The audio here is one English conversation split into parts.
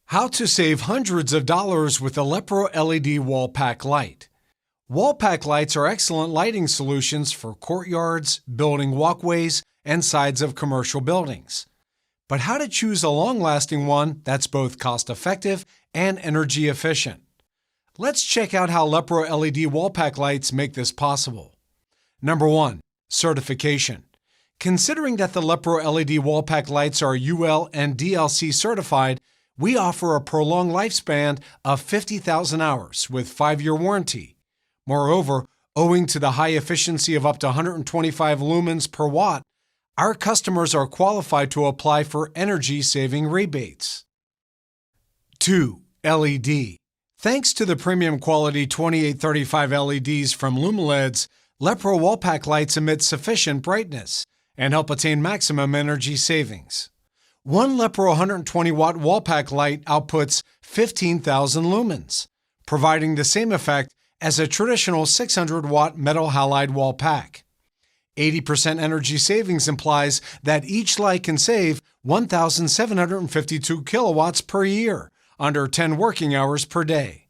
How to save hundreds of dollars with a Lepro LED wall pack light. Wall pack lights are excellent lighting solutions for courtyards, building walkways, and sides of commercial buildings. But how to choose a long-lasting one that's both cost-effective and energy efficient? Let's check out how Lepro LED wall pack lights make this possible. Number 1. Certification. Considering that the Lepro LED wall pack lights are UL and DLC certified, we offer a prolonged lifespan of 50,000 hours with 5-year warranty. Moreover, owing to the high efficiency of up to 125 lumens per watt, our customers are qualified to apply for energy-saving rebates. 2. LED. Thanks to the premium quality 2835 LEDs from Lumileds, Lepro wall pack lights emit sufficient brightness and help attain maximum energy savings. One Lepro 120-watt wall pack light outputs 15,000 lumens, providing the same effect as a traditional 600-watt metal halide wall pack. 80% energy savings implies that each light can save 1,752 kilowatts per year, under 10 working hours per day.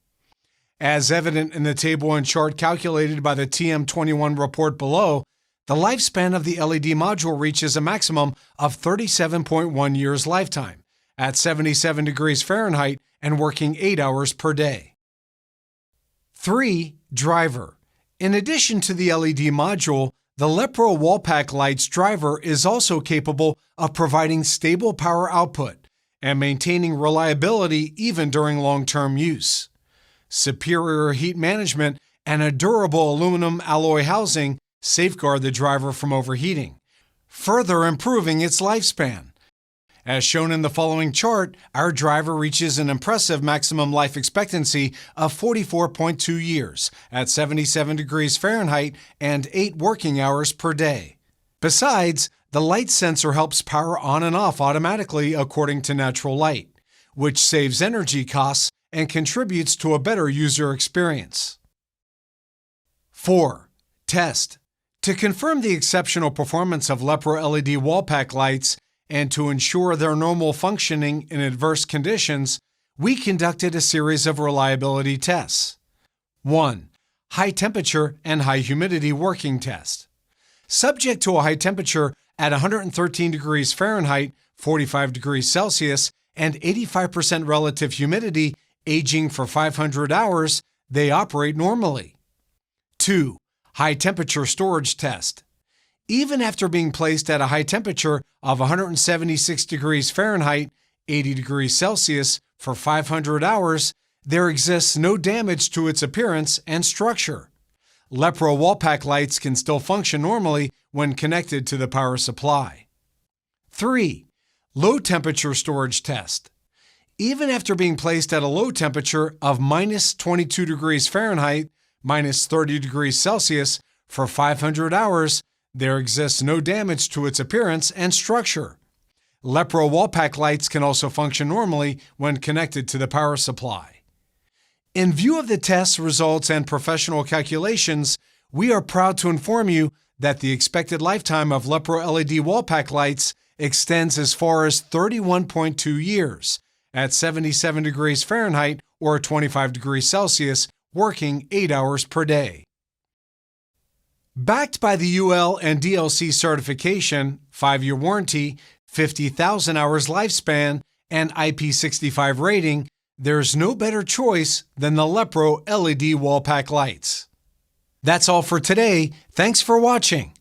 As evident in the table and chart calculated by the TM21 report below, the lifespan of the LED module reaches a maximum of 37.1 years lifetime, at 77 degrees Fahrenheit and working 8 hours per day. 3. Driver. In addition to the LED module, the Lepro wall pack light's driver is also capable of providing stable power output and maintaining reliability even during long-term use. Superior heat management and a durable aluminum alloy housing safeguard the driver from overheating, further improving its lifespan. As shown in the following chart, our driver reaches an impressive maximum life expectancy of 44.2 years at 77 degrees Fahrenheit and 8 working hours per day. Besides, the light sensor helps power on and off automatically according to natural light, which saves energy costs and contributes to a better user experience. 4. Test. To confirm the exceptional performance of Lepro LED wall pack lights and to ensure their normal functioning in adverse conditions, we conducted a series of reliability tests. 1. High temperature and high humidity working test. Subject to a high temperature at 113 degrees Fahrenheit, 45 degrees Celsius, and 85% relative humidity, aging for 500 hours, they operate normally. 2. High temperature storage test. Even after being placed at a high temperature of 176 degrees Fahrenheit, 80 degrees Celsius, for 500 hours, there exists no damage to its appearance and structure. Lepro wall pack lights can still function normally when connected to the power supply. 3. Low temperature storage test. Even after being placed at a low temperature of minus 22 degrees Fahrenheit, minus 30 degrees Celsius, for 500 hours, there exists no damage to its appearance and structure. Lepro wall pack lights can also function normally when connected to the power supply. In view of the test results and professional calculations, we are proud to inform you that the expected lifetime of Lepro LED wall pack lights extends as far as 31.2 years at 77 degrees Fahrenheit or 25 degrees Celsius, working 8 hours per day. Backed by the UL and DLC certification, 5-year warranty, 50,000 hours lifespan, and IP65 rating, there's no better choice than the Lepro LED wall pack lights. That's all for today. Thanks for watching.